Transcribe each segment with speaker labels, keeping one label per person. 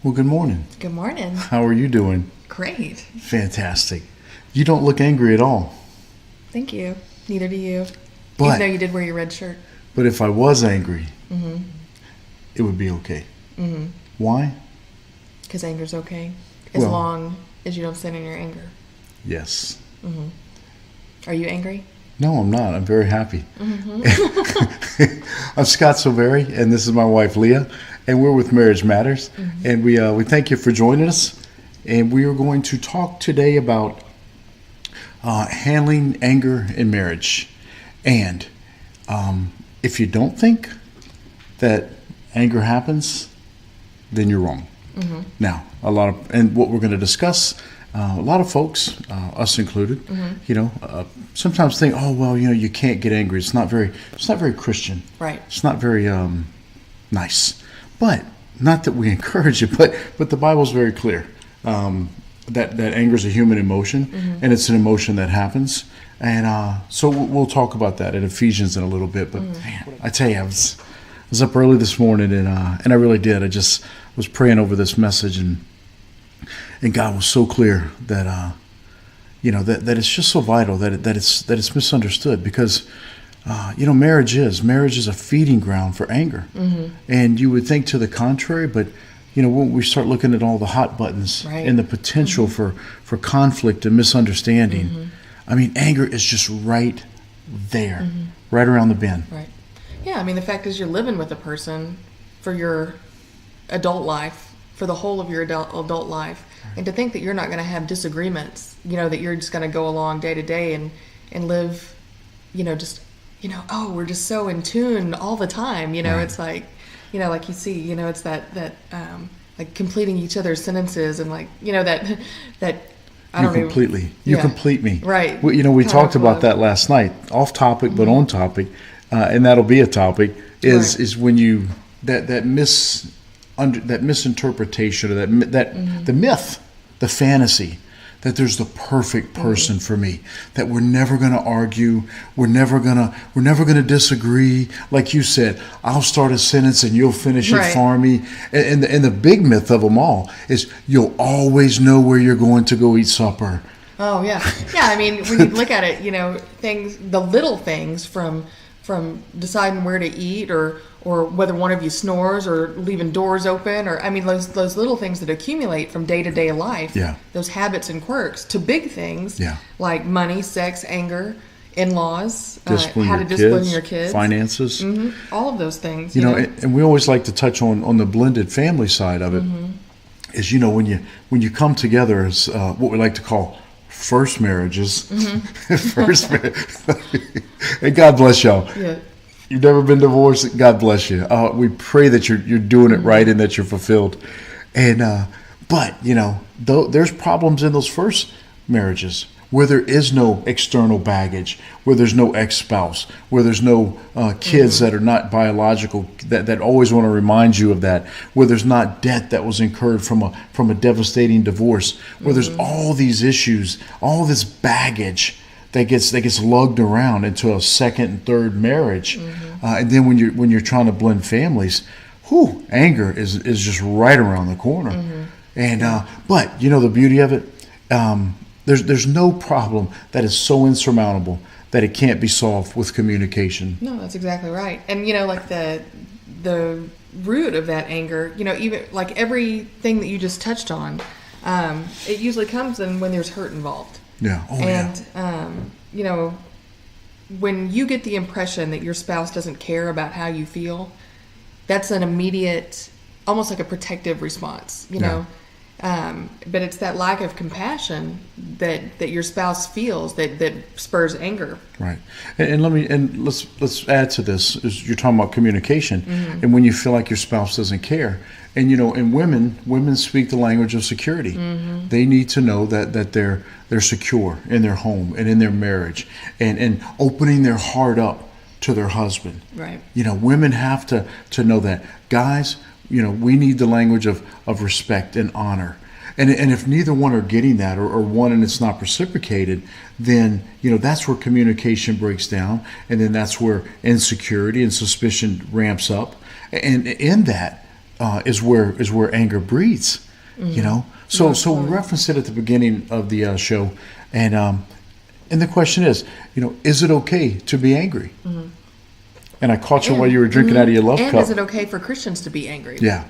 Speaker 1: Well, good morning.
Speaker 2: Good morning.
Speaker 1: How are you doing?
Speaker 2: Great.
Speaker 1: Fantastic. You don't look angry at all.
Speaker 2: Thank you. Neither do you. Even
Speaker 1: But
Speaker 2: though you did wear your red shirt.
Speaker 1: but if I was angry,
Speaker 2: Mm-hmm.
Speaker 1: it would be okay.
Speaker 2: Mm-hmm.
Speaker 1: Why?
Speaker 2: Because anger's okay. As
Speaker 1: Well-
Speaker 2: long as you don't sin in your anger.
Speaker 1: Yes.
Speaker 2: Mm-hmm. Are you angry?
Speaker 1: No, I'm not. I'm very happy.
Speaker 2: Mm-hmm.
Speaker 1: I'm Scott Silveri, and this is my wife Leah, and we're with Marriage Matters.
Speaker 2: Mm-hmm.
Speaker 1: And we thank you for joining us. And we are going to talk today about handling anger in marriage. And if you don't think that anger happens, then you're wrong.
Speaker 2: Mm-hmm.
Speaker 1: Now, and what we're going to discuss, a lot of folks, us included, sometimes think, oh well, you can't get angry. It's not very Christian.
Speaker 2: Right.
Speaker 1: It's not very nice. But not that we encourage it, but the Bible's very clear that anger is a human emotion, and it's an emotion that happens. And so we'll talk about that in Ephesians in a little bit. But man, I tell you, I was up early this morning, and I really did. I just was praying over this message, and God was so clear that that it's just so vital that it's misunderstood, because marriage is a feeding ground for anger.
Speaker 2: Mm-hmm.
Speaker 1: And you would think to the contrary, but when we start looking at all the hot buttons
Speaker 2: Right.
Speaker 1: and the potential for conflict and misunderstanding, I mean, anger is just right there, right around the bend.
Speaker 2: Right. Yeah, I mean, the fact is you're living with a person for your adult life, for the whole of your adult life. And to think that you're not going to have disagreements, that you're just going to go along day to day and live, we're just so in tune all the time.
Speaker 1: Right.
Speaker 2: It's like, like you see, it's that like completing each other's sentences and like, that I don't
Speaker 1: You
Speaker 2: Yeah.
Speaker 1: complete me.
Speaker 2: Right.
Speaker 1: We
Speaker 2: Kind
Speaker 1: talked
Speaker 2: of
Speaker 1: about
Speaker 2: love.
Speaker 1: that last night, off topic, but on topic, and that'll be a topic,
Speaker 2: Right.
Speaker 1: is when you, that misinterpretation, or the myth, the fantasy, that there's the perfect person for me, that we're never going to argue, we're never going to disagree. Like you said, I'll start a sentence and you'll finish
Speaker 2: Right.
Speaker 1: it for me. And the big myth of them all is you'll always know where you're going to go eat supper.
Speaker 2: Oh yeah, yeah. I mean, when you look at it, the little things from deciding where to eat, or whether one of you snores, or leaving doors open, or I mean those little things that accumulate from day to day life.
Speaker 1: Yeah.
Speaker 2: Those habits and quirks, to big things.
Speaker 1: Yeah.
Speaker 2: Like money, sex, anger, in-laws,
Speaker 1: Discipline
Speaker 2: how
Speaker 1: your
Speaker 2: to discipline
Speaker 1: kids,
Speaker 2: your kids,
Speaker 1: finances.
Speaker 2: all of those things.
Speaker 1: And we always like to touch on the blended family side of it. Is when you come together as what we like to call first marriages, and God bless y'all.
Speaker 2: Yeah.
Speaker 1: You've never been divorced, God bless you. We pray that you're doing it right and that you're fulfilled. And but there's problems in those first marriages where there is no external baggage, where there's no ex-spouse, where there's no kids that are not biological, that always want to remind you of that, where there's not debt that was incurred from a devastating divorce, where there's all these issues, all this baggage that gets lugged around into a second and third marriage. And then when you're trying to blend families, anger is just right around the corner. And but the beauty of it, there's no problem that is so insurmountable that it can't be solved with communication.
Speaker 2: No, that's exactly right. And like the root of that anger, even like everything that you just touched on, it usually comes in when there's hurt involved.
Speaker 1: Yeah. Oh,
Speaker 2: And when you get the impression that your spouse doesn't care about how you feel, that's an immediate, almost like a protective response. But it's that lack of compassion that your spouse feels that spurs anger.
Speaker 1: Right. And let's add to this, is you're talking about communication, and when you feel like your spouse doesn't care. And and women speak the language of security. They need to know that they're secure in their home and in their marriage, and opening their heart up to their husband.
Speaker 2: Right.
Speaker 1: Women have to know that. Guys, we need the language of respect and honor. And if neither one are getting that, or one and it's not reciprocated, then that's where communication breaks down, and then that's where insecurity and suspicion ramps up. And in that, is where anger breeds. You know, so we referenced it at the beginning of the show, and the question is it okay to be angry? And I caught you while you were drinking out of your love
Speaker 2: and
Speaker 1: cup.
Speaker 2: is it okay for Christians to be angry?
Speaker 1: Yeah.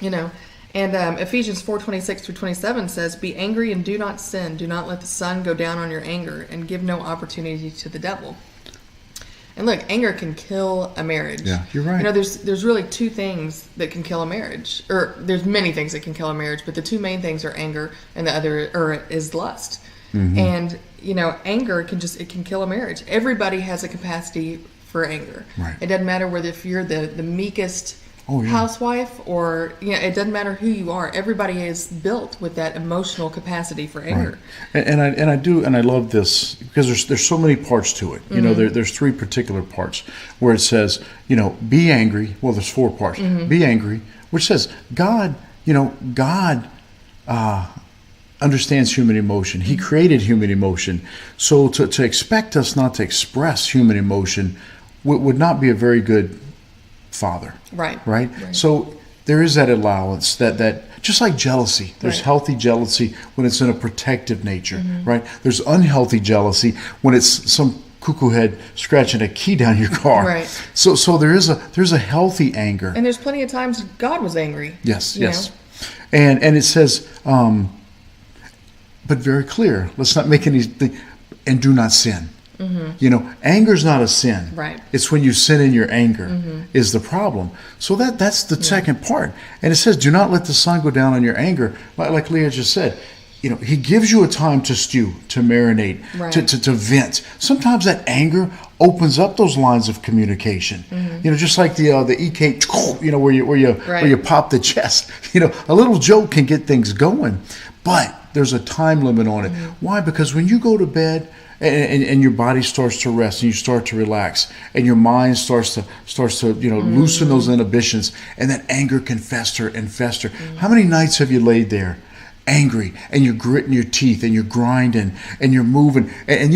Speaker 2: You know, and Ephesians 4:26-27 says, "Be angry and do not sin. Do not let the sun go down on your anger, and give no opportunity to the devil." And look, anger can kill a marriage.
Speaker 1: Yeah, you're right.
Speaker 2: You know, there's really two things that can kill a marriage, or there's many things that can kill a marriage, but the two main things are anger, and the other is lust. And you know, anger it can kill a marriage. Everybody has a capacity for anger.
Speaker 1: Right.
Speaker 2: It doesn't matter whether if you're the meekest
Speaker 1: Oh, yeah.
Speaker 2: housewife, or it doesn't matter who you are. Everybody is built with that emotional capacity for anger.
Speaker 1: Right. And I love this because there's so many parts to it. You know, there's three particular parts where it says, be angry. Well, there's four parts. Be angry, which says God understands human emotion. He created human emotion. So to expect us not to express human emotion would not be a very good father. Right? So there is that allowance that just like jealousy, there's healthy jealousy when it's in a protective nature, right? There's unhealthy jealousy when it's some cuckoo head scratching a key down your car.
Speaker 2: Right.
Speaker 1: So there's a healthy anger.
Speaker 2: And there's plenty of times God was angry.
Speaker 1: Yes.
Speaker 2: you know?
Speaker 1: And it says, but very clear, let's not make anything, and do not sin. Anger's not a sin.
Speaker 2: Right.
Speaker 1: It's when you sin in your anger is the problem. So that's the second part. And it says, do not let the sun go down on your anger. Like Leah just said, he gives you a time to stew, to marinate,
Speaker 2: Right.
Speaker 1: to vent. Sometimes that anger opens up those lines of communication. Just like the EK, where you pop the chest. A little joke can get things going, but there's a time limit on it. Why? Because when you go to bed and your body starts to rest and you start to relax and your mind starts to loosen those inhibitions, and that anger can fester and fester. How many nights have you laid there angry and you're gritting your teeth and you're grinding and you're moving and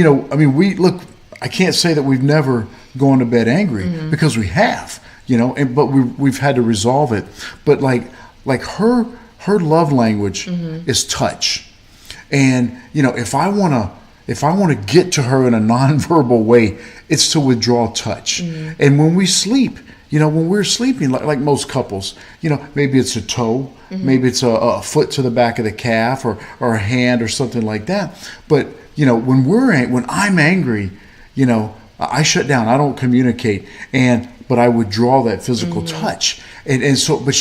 Speaker 1: I can't say that we've never gone to bed angry, because we have, but we've had to resolve it. But like her love language is touch. And if I want to get to her in a nonverbal way, it's to withdraw touch. And when we sleep, when we're sleeping, like most couples, maybe it's a toe, maybe it's a foot to the back of the calf, or a hand or something like that. But when I'm angry, I shut down. I don't communicate, but I withdraw that physical touch. And so, but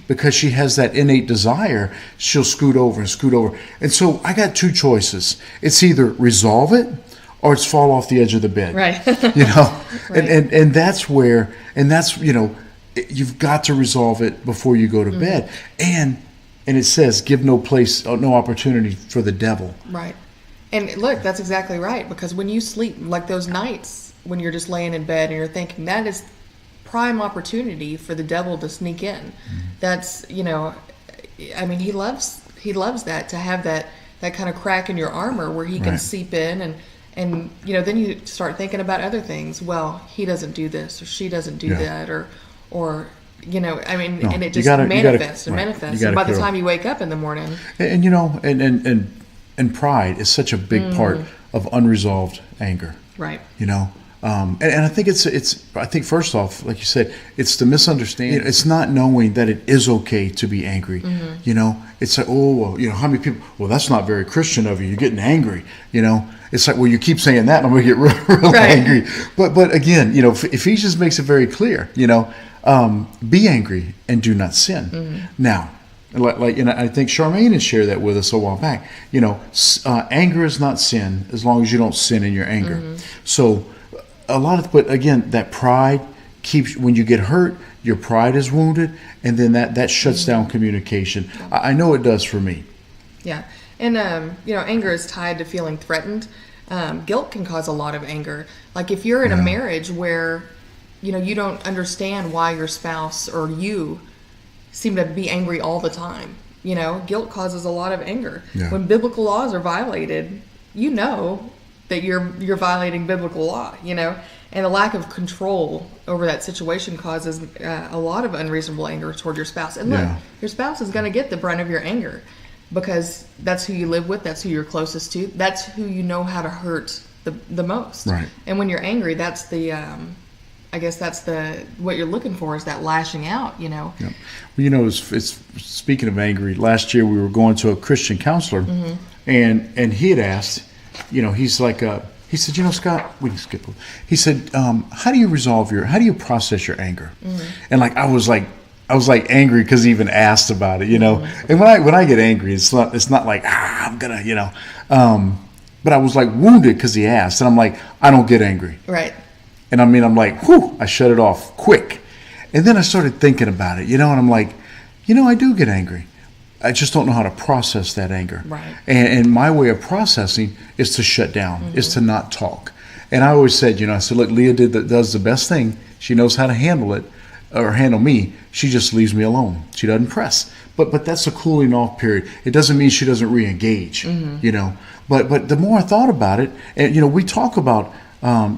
Speaker 1: because she has that innate desire, she'll scoot over. And so I got two choices. It's either resolve it or it's fall off the edge of the bed.
Speaker 2: Right.
Speaker 1: Right. And that's where, you've got to resolve it before you go to bed. And it says, give no opportunity for the devil.
Speaker 2: Right. And look, that's exactly right. Because when you sleep, like those nights when you're just laying in bed and you're thinking, that is prime opportunity for the devil to sneak in. That's, he loves that, to have that kind of crack in your armor where he can seep in and then you start thinking about other things. Well, he doesn't do this or she doesn't do that or and it just manifests and manifests. And by the time you wake up in the morning.
Speaker 1: And pride is such a big part of unresolved anger.
Speaker 2: Right.
Speaker 1: And I think I think first off, like you said, it's the misunderstanding. It's not knowing that it is okay to be angry. It's like, how many people? Well, that's not very Christian of you. You're getting angry. It's like, well, you keep saying that, and I'm going to get real angry. But again, Ephesians makes it very clear. Be angry and do not sin. Now, I think Charmaine had shared that with us a while back. Anger is not sin as long as you don't sin in your anger. So. But again, that pride keeps, when you get hurt, your pride is wounded, and then that shuts down communication. I know it does for me.
Speaker 2: Yeah. And, anger is tied to feeling threatened. Guilt can cause a lot of anger. Like if you're in a marriage where, you don't understand why your spouse or you seem to be angry all the time. Guilt causes a lot of anger. Yeah. When biblical laws are violated, that you're violating biblical law, And the lack of control over that situation causes a lot of unreasonable anger toward your spouse. And look,
Speaker 1: Yeah.
Speaker 2: your spouse is going to get the brunt of your anger because that's who you live with, that's who you're closest to, that's who you know how to hurt the most.
Speaker 1: Right.
Speaker 2: And when you're angry, that's the I guess that's what you're looking for, is that lashing out, you know.
Speaker 1: Yeah. Well, you know, it's speaking of angry. Last year we were going to a Christian counselor, and he had asked, you know, he's like, he said, you know, Scott, we can skip. He said, how do you process your anger? And like I was like angry because he even asked about it, you know. And when I get angry, it's not like I'm gonna, you know. But I was like wounded because he asked, and I'm like, I don't get angry.
Speaker 2: Right.
Speaker 1: And I mean, I'm like, whew, I shut it off quick. And then I started thinking about it, you know, and I'm like, you know, I do get angry. I just don't know how to process that anger.
Speaker 2: Right.
Speaker 1: And my way of processing is to shut down, is to not talk. And I always said, you know, I said, look, Leah does the best thing. She knows how to handle it, or handle me. She just leaves me alone. She doesn't press. But that's a cooling off period. It doesn't mean she doesn't re-engage, you know. But the more I thought about it, and, you know, we talk about,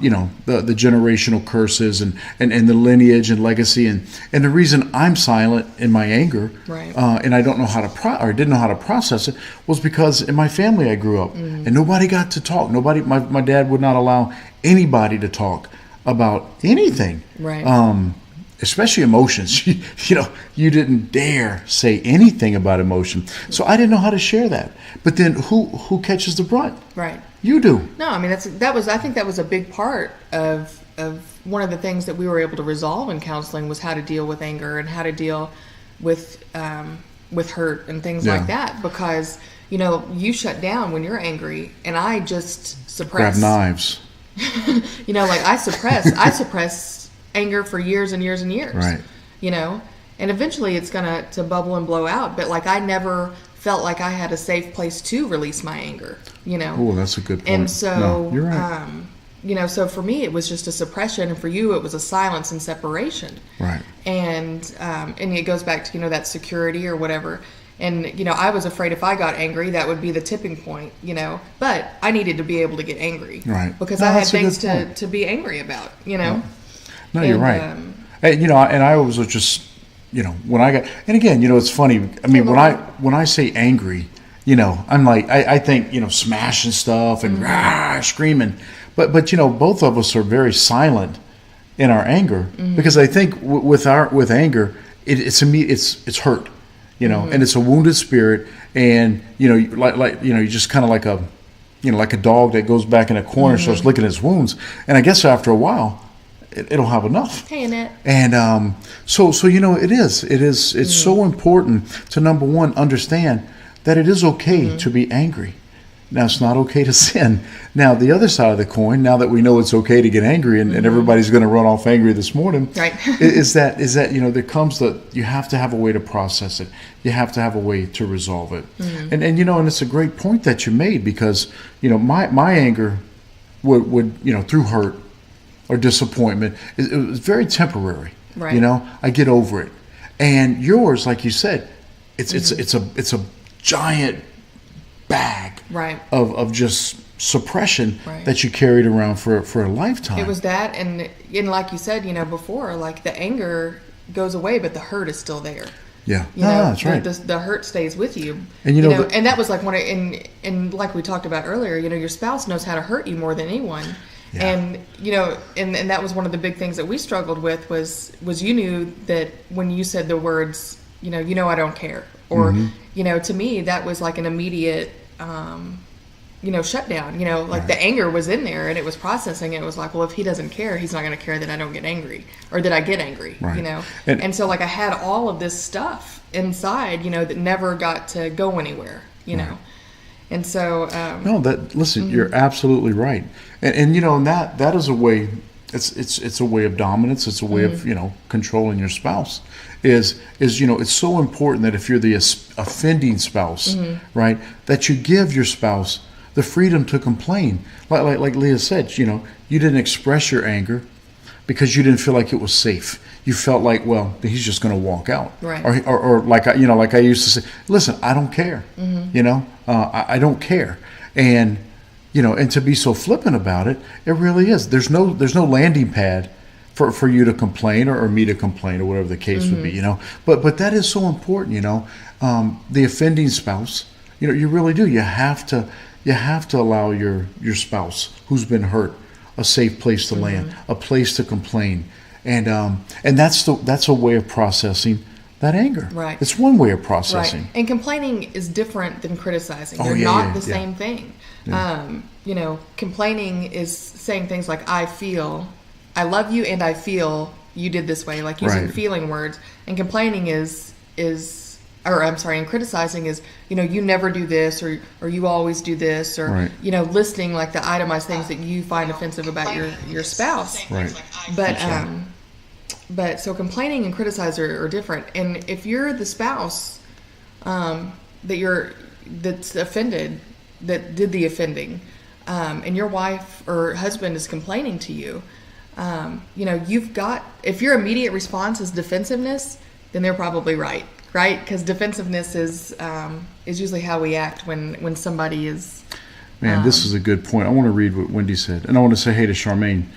Speaker 1: you know, the generational curses and the lineage and legacy, and the reason I'm silent in my anger,
Speaker 2: right.
Speaker 1: And I don't know how to didn't know how to process it, was because in my family I grew up and nobody got to talk. My dad would not allow anybody to talk about anything,
Speaker 2: Right.
Speaker 1: Especially emotions. You know, you didn't dare say anything about emotion, so I didn't know how to share that. But then who catches the brunt?
Speaker 2: Right.
Speaker 1: You do.
Speaker 2: No, I mean I think that was a big part of one of the things that we were able to resolve in counseling, was how to deal with anger and how to deal with hurt and things like that. Because, you know, you shut down when you're angry, and I just suppress.
Speaker 1: Grab knives.
Speaker 2: You know, like I suppress anger for years and years and years.
Speaker 1: Right.
Speaker 2: You know, and eventually it's gonna bubble and blow out. But like I never felt like I had a safe place to release my anger, you know.
Speaker 1: Oh, that's a good point.
Speaker 2: And so,
Speaker 1: no, you're right.
Speaker 2: You know, so for me it was just a suppression, and for you it was a silence and separation.
Speaker 1: Right.
Speaker 2: And it goes back to, you know, that security or whatever. And, you know, I was afraid if I got angry, that would be the tipping point, you know. But I needed to be able to get angry.
Speaker 1: Right.
Speaker 2: Because
Speaker 1: No,
Speaker 2: I had
Speaker 1: that's a
Speaker 2: things
Speaker 1: good point.
Speaker 2: to be angry about, you know.
Speaker 1: No, you're right.
Speaker 2: And,
Speaker 1: You know, and I always was just, you know, when I got, and again, you know, it's funny. I mean, when I say angry, you know, I'm like, I think, you know, smashing stuff and rah, screaming, but you know, both of us are very silent in our anger, because I think with anger, it's hurt, you know, and it's a wounded spirit, and you know, like you know, you just kind of like a dog that goes back in a corner and starts licking his wounds, and I guess after a while, it'll have enough.
Speaker 2: Hey, Annette.
Speaker 1: And so you know, it's so important to, number one, understand that it is okay to be angry. Now, it's not okay to sin. Now, the other side of the coin, now that we know it's okay to get angry, and everybody's going to run off angry this morning,
Speaker 2: Right.
Speaker 1: is that you know, there comes you have to have a way to process it. You have to have a way to resolve it. And you know, and it's a great point that you made, because you know, my anger would you know, through hurt or disappointment, it was very temporary.
Speaker 2: Right.
Speaker 1: You know, I get over it. And yours, like you said, it's a giant bag
Speaker 2: Right.
Speaker 1: of just suppression
Speaker 2: Right.
Speaker 1: that you carried around for a lifetime.
Speaker 2: It was that, and like you said, you know, before, like the anger goes away, but the hurt is still there.
Speaker 1: Yeah,
Speaker 2: You know,
Speaker 1: that's right.
Speaker 2: the hurt stays with you.
Speaker 1: And you know,
Speaker 2: and that was like and like we talked about earlier, you know, your spouse knows how to hurt you more than anyone.
Speaker 1: Yeah.
Speaker 2: And you know, and that was one of the big things that we struggled with was you knew that when you said the words, you know, I don't care, or you know, to me that was like an immediate you know, shutdown. You know, like the anger was in there and it was processing. It was like, well, if he doesn't care, he's not going to care that I don't get angry or that I get angry.
Speaker 1: Right.
Speaker 2: You know,
Speaker 1: And
Speaker 2: so like I had all of this stuff inside, you know, that never got to go anywhere. You know, and so
Speaker 1: no, listen, you're absolutely right. And you know, and that is a way. It's a way of dominance. It's a way of, you know, controlling your spouse. Is you know, it's so important that if you're the offending spouse, right, that you give your spouse the freedom to complain. Like Leah said, you know, you didn't express your anger because you didn't feel like it was safe. You felt like, well, he's just going to walk out,
Speaker 2: right?
Speaker 1: Or like like I used to say, listen, I don't care. You know, I don't care. And and to be so flippant about it, it really is. There's no landing pad for you to complain or me to complain or whatever the case would be, But that is so important, the offending spouse, you really do. You have to allow your spouse who's been hurt a safe place to land, a place to complain, and that's a way of processing that anger.
Speaker 2: Right.
Speaker 1: It's one way of processing.
Speaker 2: Right. And complaining is different than criticizing. They're the same thing. Yeah. Complaining is saying things like, I feel, I love you and I feel you did this way, like using feeling words. And complaining and criticizing is, you never do this or you always do this or, listing like the itemized things that you find offensive about your spouse.
Speaker 1: Right.
Speaker 2: But so complaining and criticizing are different. And if you're the spouse that's offended, that did the offending, and your wife or husband is complaining to you, if your immediate response is defensiveness, then they're probably right? Because defensiveness is usually how we act when somebody is.
Speaker 1: Man, this is a good point. I want to read what Wendy said, and I want to say hey to Charmaine.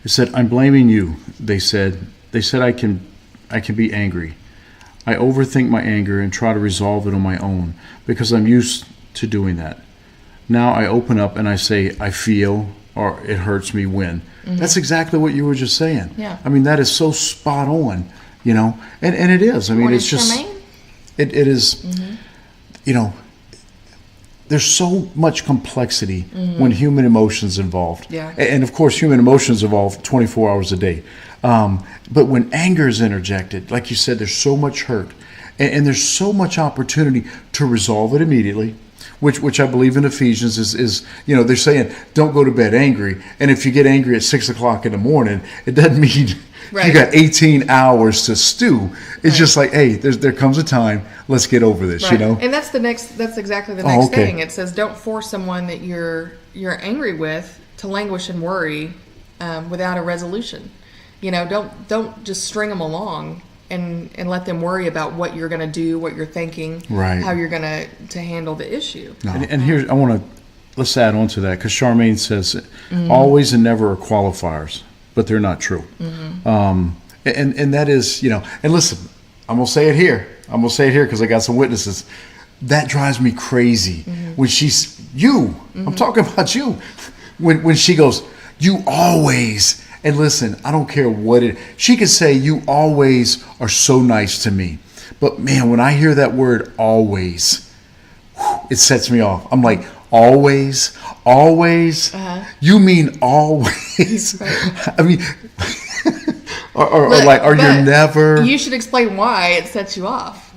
Speaker 1: It said, "I'm blaming you." They said I can be angry. I overthink my anger and try to resolve it on my own because I'm used to doing that. Now I open up and I say I feel or it hurts me when. Mm-hmm. That's exactly what you were just saying.
Speaker 2: Yeah.
Speaker 1: I mean, that is so spot on, and it is. I mean, it's just
Speaker 2: Charmaine?
Speaker 1: It is. There's so much complexity when human emotions involved.
Speaker 2: Yeah.
Speaker 1: And of course, human emotions evolve 24 hours a day. But when anger is interjected, like you said, there's so much hurt. And there's so much opportunity to resolve it immediately, which I believe in Ephesians is they're saying, don't go to bed angry. And if you get angry at 6 o'clock in the morning, it doesn't mean you got 18 hours to stew. It's just like, hey, there comes a time, let's get over this,
Speaker 2: And that's exactly the next thing. It says, don't force someone that you're angry with to languish and worry without a resolution. Don't just string them along and let them worry about what you're going to do, what you're thinking, how you're going to handle the issue.
Speaker 1: No. And here, let's add on to that, because Charmaine says, always and never are qualifiers, but they're not true. And that is, and listen, I'm going to say it here. I'm going to say it here because I got some witnesses. That drives me crazy when she's, I'm talking about you. When she goes, you always, and listen, I don't care she could say, you always are so nice to me. But man, when I hear that word always, it sets me off. I'm like, always? You mean always?
Speaker 2: Right.
Speaker 1: I mean, or you're never.
Speaker 2: You should explain why it sets you off.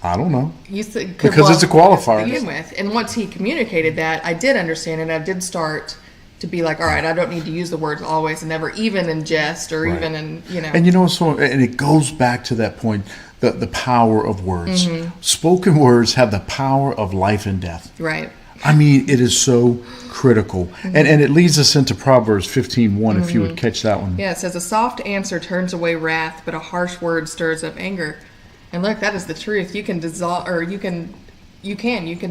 Speaker 1: I don't know.
Speaker 2: Because
Speaker 1: it's a qualifier.
Speaker 2: To begin with. And once he communicated that, I did understand it. I did start to be like, all right, I don't need to use the words always and never, even in jest or even in,
Speaker 1: And and it goes back to that point, the power of words. Spoken words have the power of life and death.
Speaker 2: Right.
Speaker 1: I mean, it is so critical. And it leads us into Proverbs 15:1, if you would catch that one.
Speaker 2: Yeah, it says, a soft answer turns away wrath, but a harsh word stirs up anger. And look, that is the truth. You can dissolve, or you can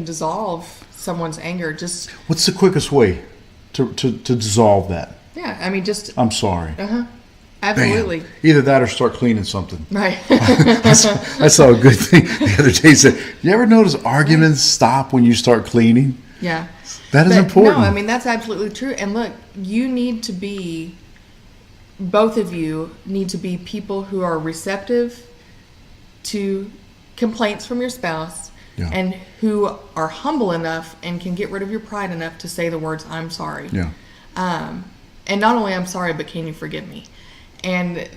Speaker 2: dissolve someone's anger. Just
Speaker 1: what's the quickest way to dissolve that?
Speaker 2: Yeah, I mean, just
Speaker 1: I'm sorry.
Speaker 2: Absolutely.
Speaker 1: Bam. Either that or start cleaning something.
Speaker 2: Right.
Speaker 1: I saw a good thing the other day. Said, you ever notice arguments stop when you start cleaning?
Speaker 2: Yeah.
Speaker 1: That is important.
Speaker 2: No, I mean, that's absolutely true. And look, both of you need to be people who are receptive to complaints from your spouse and who are humble enough and can get rid of your pride enough to say the words, I'm sorry.
Speaker 1: Yeah.
Speaker 2: And not only I'm sorry, but can you forgive me? And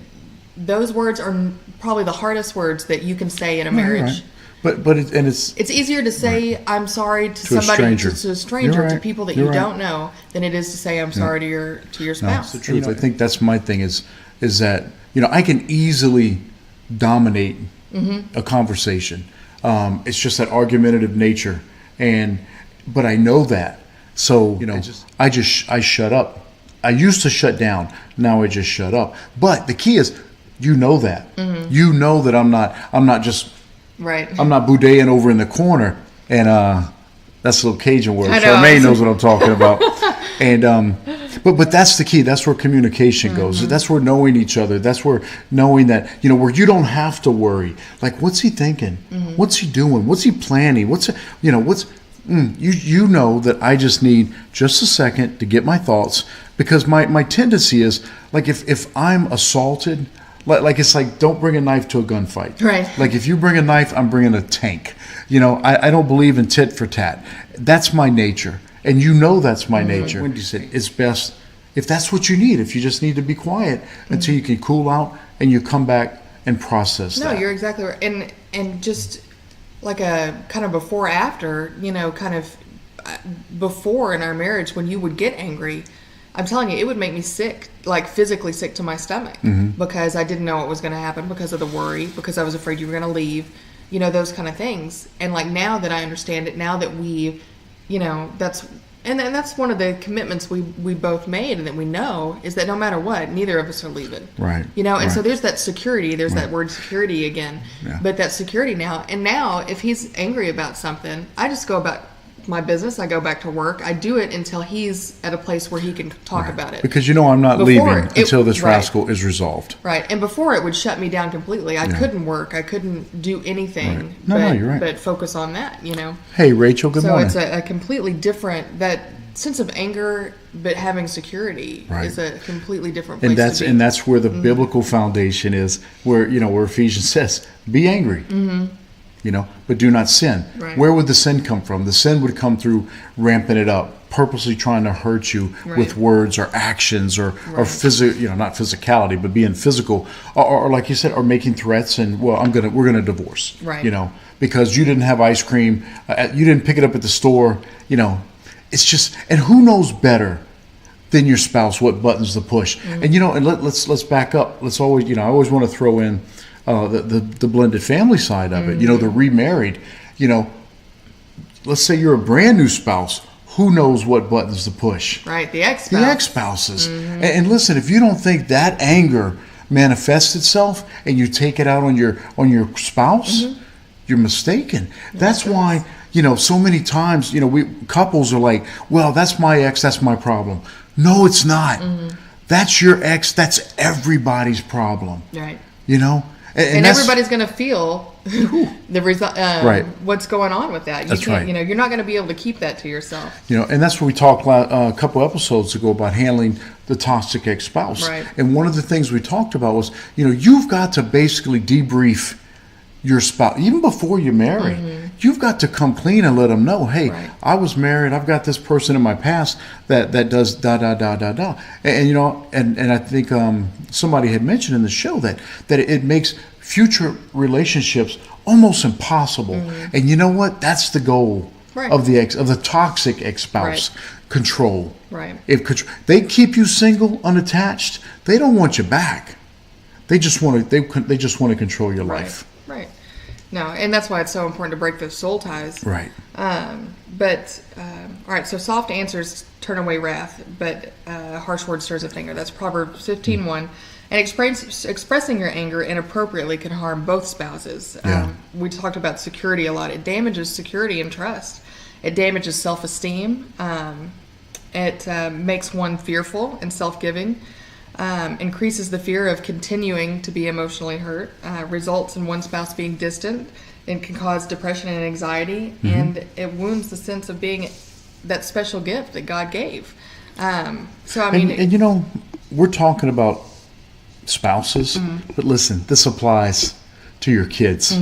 Speaker 2: those words are probably the hardest words that you can say in a marriage.
Speaker 1: Right. But it's
Speaker 2: easier to say I'm sorry to somebody, to a stranger, to people that you don't know, than it is to say I'm sorry to your spouse.
Speaker 1: No, it's the truth. I think that's my thing is that I can easily dominate a conversation. It's just that argumentative nature, but I know that. So I shut up. I used to shut down. Now I just shut up. But the key is, that. You know that I'm not just
Speaker 2: right.
Speaker 1: I'm not boudeing over in the corner and That's a little Cajun word.
Speaker 2: I know.
Speaker 1: Charmaine knows what I'm talking about. And but that's the key. That's where communication goes. That's where knowing each other. That's where knowing that, where you don't have to worry. Like, what's he thinking? What's he doing? What's he planning? You know that I just need just a second to get my thoughts, because my tendency is, like, if I'm assaulted, like it's like, don't bring a knife to a gunfight.
Speaker 2: Right.
Speaker 1: Like, if you bring a knife, I'm bringing a tank. I don't believe in tit for tat. That's my nature. And that's my nature. Wendy said it's best if that's what you need, if you just need to be quiet until you can cool out and you come back and process that.
Speaker 2: No, you're exactly right. And just like a kind of before after, kind of before in our marriage, when you would get angry, I'm telling you, it would make me sick, like physically sick to my stomach, because I didn't know what was going to happen, because of the worry, because I was afraid you were going to leave, those kind of things. And like, now that I understand it, now that we, that's one of the commitments we both made, and that we know, is that no matter what, neither of us are leaving.
Speaker 1: Right.
Speaker 2: And so there's that security. There's that word security again.
Speaker 1: Yeah.
Speaker 2: But that security now. And now, if he's angry about something, I just go about my business. I go back to work. I do it until he's at a place where he can talk about it.
Speaker 1: Because I'm not leaving until this rascal is resolved.
Speaker 2: Right. And before, it would shut me down completely. I couldn't work. I couldn't do anything.
Speaker 1: Right. No, you're right.
Speaker 2: But focus on that,
Speaker 1: Hey, Rachel, good morning.
Speaker 2: So it's a completely different, that sense of anger, but having security is a completely different place to be.
Speaker 1: And that's where the biblical foundation is, where Ephesians says, be angry. But do not sin.
Speaker 2: Right.
Speaker 1: Where would the sin come from? The sin would come through ramping it up, purposely trying to hurt you with words or actions or physical, not physicality, but being physical, or like you said, or making threats and, we're gonna divorce.
Speaker 2: Right.
Speaker 1: Because you didn't have ice cream, you didn't pick it up at the store. It's just, and who knows better than your spouse what buttons to push? And and let's back up. Let's always, I always want to throw in the blended family side of it, the remarried, let's say you're a brand new spouse, who knows what buttons to push?
Speaker 2: Right, the ex-spouse.
Speaker 1: The ex-spouses. And listen, if you don't think that anger manifests itself and you take it out on your spouse, you're mistaken. That's why, so many times, couples are like, well, that's my ex, that's my problem. No, it's not. That's your ex, that's everybody's problem.
Speaker 2: Right.
Speaker 1: And
Speaker 2: everybody's going to feel the result. What's going on with that?
Speaker 1: That's right.
Speaker 2: You're not going to be able to keep that to yourself.
Speaker 1: And that's what we talked a couple episodes ago about handling the toxic ex-spouse.
Speaker 2: Right.
Speaker 1: And one of the things we talked about was, you've got to basically debrief your spouse even before you marry. You've got to come clean and let them know, hey, I was married. I've got this person in my past that does da da da da da. And and I think somebody had mentioned in the show that it makes future relationships almost impossible. And you know what? That's the goal of the toxic ex-spouse. Control.
Speaker 2: Right.
Speaker 1: If they keep you single, unattached, they don't want you back. They just want to control your life.
Speaker 2: Right. No, and that's why it's so important to break those soul ties.
Speaker 1: Right.
Speaker 2: All right, so soft answers turn away wrath, but harsh words stirs up anger. That's Proverbs 15:1. And expressing your anger inappropriately can harm both spouses.
Speaker 1: Yeah.
Speaker 2: We talked about security a lot. It damages security and trust. It damages self-esteem. It makes one fearful and self-giving. Increases the fear of continuing to be emotionally hurt, results in one spouse being distant, and can cause depression and anxiety, and it wounds the sense of being that special gift that God gave.
Speaker 1: We're talking about spouses, but listen, this applies to your kids.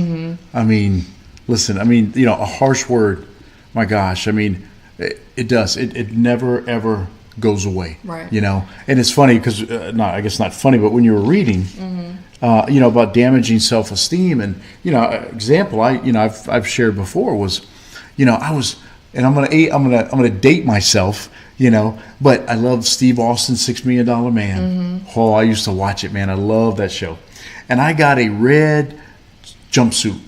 Speaker 1: I mean, listen, a harsh word, my gosh, it does. It never, ever goes away.
Speaker 2: Right.
Speaker 1: And it's funny because, I guess not funny, but when you were reading, about damaging self-esteem, and, example I've shared before was, I was, and I'm gonna date myself, but I love Steve Austin's $6 Million Man. Oh, I used to watch it, man. I love that show. And I got a red jumpsuit,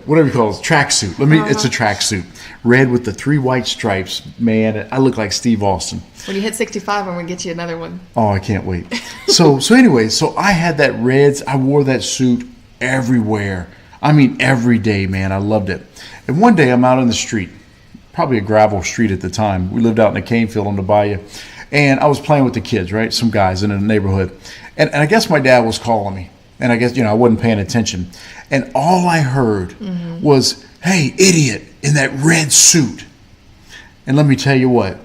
Speaker 1: whatever you call it, tracksuit. It's a tracksuit, red with the 3 white stripes. Man, I look like Steve Austin.
Speaker 2: When you hit 65, I'm gonna get you another one.
Speaker 1: Oh, I can't wait. So anyway, I had that reds. I wore that suit everywhere. Every day, man. I loved it. And one day I'm out on the street, probably a gravel street at the time. We lived out in a cane field on the bayou. And I was playing with the kids, right? Some guys in the neighborhood. And I guess my dad was calling me. And I guess, I wasn't paying attention. And all I heard was, "Hey, idiot, in that red suit." And let me tell you what,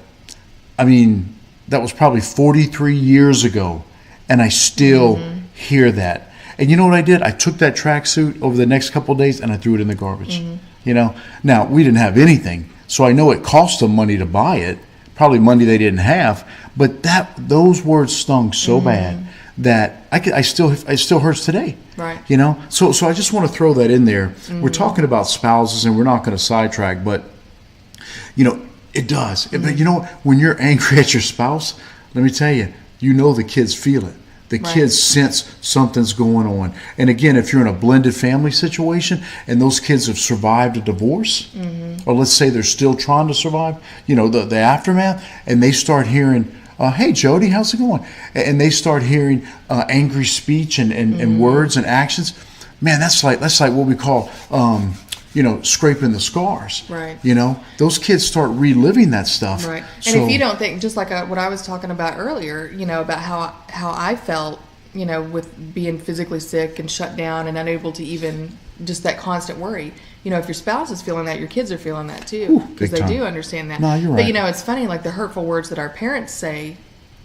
Speaker 1: I mean, that was probably 43 years ago. And I still hear that. And you know what I did? I took that tracksuit over the next couple of days and I threw it in the garbage. Now, we didn't have anything. So I know it cost them money to buy it. Probably money they didn't have, but those words stung so bad that it still hurts today.
Speaker 2: Right.
Speaker 1: So I just want to throw that in there. We're talking about spouses, and we're not going to sidetrack, but it does. But when you're angry at your spouse, let me tell you, the kids feel it. The kids sense something's going on. And again, if you're in a blended family situation and those kids have survived a divorce, or let's say they're still trying to survive, the aftermath, and they start hearing, "Hey, Jody, how's it going?" And they start hearing angry speech and words and actions. Man, that's like what we call, scraping the scars.
Speaker 2: Right.
Speaker 1: Those kids start reliving that stuff.
Speaker 2: Right. And if you don't think, just like what I was talking about earlier, about how I felt, with being physically sick and shut down and unable to even, just that constant worry. If your spouse is feeling that, your kids are feeling that too. Because they do understand that.
Speaker 1: No, you're right.
Speaker 2: But, it's funny, like the hurtful words that our parents say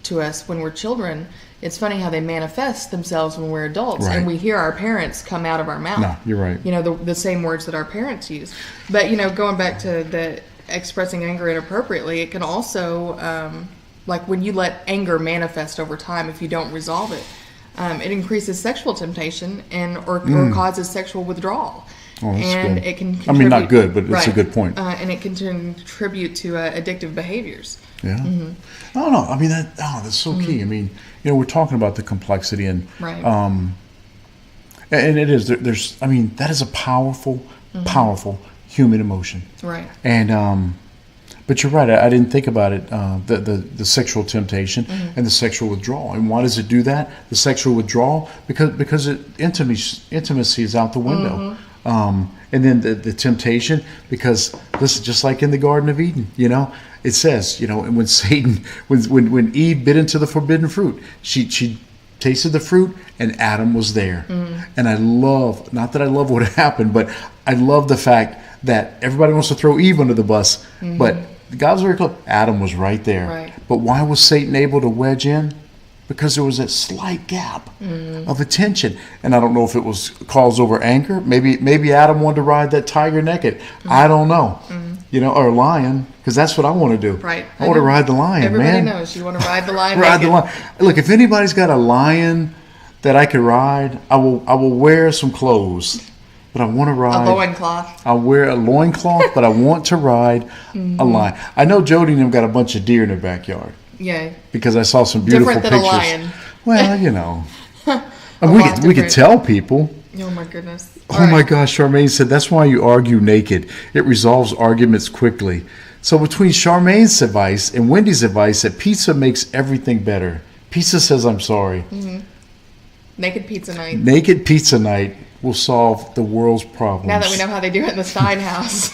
Speaker 2: to us when we're children, it's funny how they manifest themselves when we're adults.
Speaker 1: Right.
Speaker 2: And we hear our parents come out of our mouth.
Speaker 1: No, you're right.
Speaker 2: The same words that our parents use. But, going back to the expressing anger inappropriately, it can also, like when you let anger manifest over time, if you don't resolve it, it increases sexual temptation or causes sexual withdrawal.
Speaker 1: Oh, that's
Speaker 2: and
Speaker 1: good.
Speaker 2: It can
Speaker 1: I mean, not good, but it's a good point.
Speaker 2: And it can contribute to addictive behaviors.
Speaker 1: Yeah. No. I mean, that's so key. I mean, we're talking about the complexity and and it is. That is a powerful human emotion.
Speaker 2: Right.
Speaker 1: And but you're right. I didn't think about it. The sexual temptation and the sexual withdrawal. And why does it do that? The sexual withdrawal because intimacy is out the window. And then the temptation, because listen, just like in the Garden of Eden, it says, when Satan, when Eve bit into the forbidden fruit, she tasted the fruit and Adam was there. And I love, not that I love what happened, but I love the fact that everybody wants to throw Eve under the bus, but God's very close. Adam was right there.
Speaker 2: Right.
Speaker 1: But why was Satan able to wedge in? Because there was that slight gap of attention. And I don't know if it was caused over anger. Maybe Adam wanted to ride that tiger naked. I don't know. Or a lion, because that's what I want to do.
Speaker 2: Right.
Speaker 1: I want to ride the lion,
Speaker 2: Everybody
Speaker 1: man.
Speaker 2: knows you want to ride the lion
Speaker 1: Ride
Speaker 2: naked.
Speaker 1: the lion. Look, if anybody's got a lion that I could ride, I will wear some clothes. But I want to ride.
Speaker 2: A loincloth.
Speaker 1: I'll wear a loincloth, but I want to ride a lion. I know Jody and them got a bunch of deer in their backyard.
Speaker 2: Yeah.
Speaker 1: Because I saw some beautiful
Speaker 2: Different than
Speaker 1: pictures.
Speaker 2: a lion.
Speaker 1: Well, and we could tell people.
Speaker 2: Oh my goodness.
Speaker 1: Oh my gosh, Charmaine said that's why you argue naked. It resolves arguments quickly. So between Charmaine's advice and Wendy's advice, that pizza makes everything better. Pizza says I'm sorry.
Speaker 2: Naked pizza night.
Speaker 1: Naked pizza night will solve the world's problems.
Speaker 2: Now that we know how they do it in the Stein house.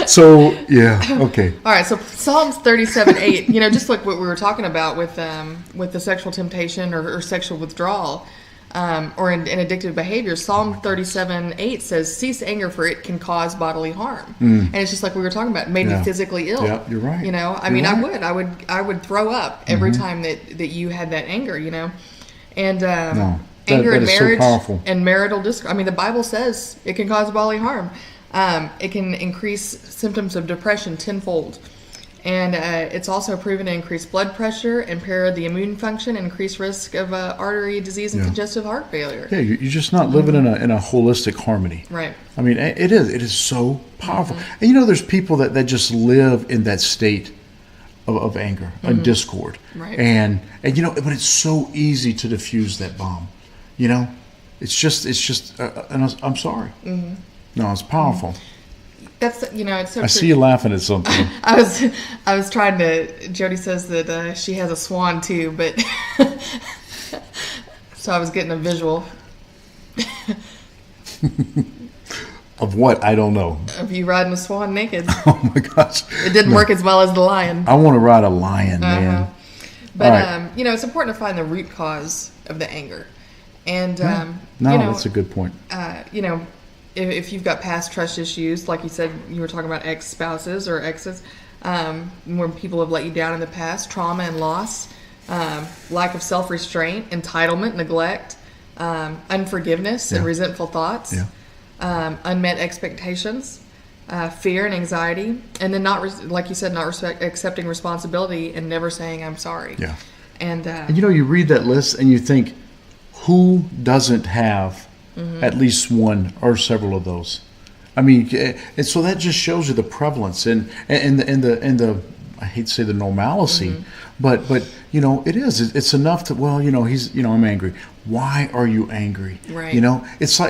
Speaker 1: So, yeah, okay.
Speaker 2: All right, so Psalms 37:8, just like what we were talking about with the sexual temptation or sexual withdrawal, or in addictive behavior, Psalm 37:8 says, "Cease anger, for it can cause bodily harm." And it's just like we were talking about, maybe physically ill.
Speaker 1: Yeah, you're right.
Speaker 2: I would throw up every time that you had that anger, and anger in marriage and marital discord. The Bible says it can cause bodily harm. It can increase symptoms of depression tenfold. And it's also proven to increase blood pressure, impair the immune function, and increase risk of artery disease and congestive heart failure.
Speaker 1: Yeah, you're just not living in a holistic harmony.
Speaker 2: Right.
Speaker 1: It is so powerful. And there's people that just live in that state of anger and discord.
Speaker 2: Right.
Speaker 1: And but it's so easy to diffuse that bomb. It's just and I'm sorry. No, it's powerful.
Speaker 2: That's it's so.
Speaker 1: I see you laughing at something.
Speaker 2: I was trying to. Jody says that she has a swan too, but so I was getting a visual.
Speaker 1: Of what? I don't know.
Speaker 2: Of you riding a swan naked.
Speaker 1: Oh my gosh.
Speaker 2: It didn't work as well as the lion.
Speaker 1: I want to ride a lion, man.
Speaker 2: But,
Speaker 1: All right.
Speaker 2: it's important to find the root cause of the anger. And,
Speaker 1: That's a good point.
Speaker 2: If you've got past trust issues, like you said, you were talking about ex-spouses or exes, when people have let you down in the past, trauma and loss, lack of self-restraint, entitlement, neglect, unforgiveness and resentful thoughts, unmet expectations, fear and anxiety, and then like you said, not accepting responsibility and never saying I'm sorry.
Speaker 1: Yeah.
Speaker 2: And
Speaker 1: you read that list and you think, who doesn't have at least one or several of those? I mean, and so that just shows you the prevalence and the I hate to say the normalcy, but it is. It's enough to I'm angry. Why are you angry?
Speaker 2: Right.
Speaker 1: It's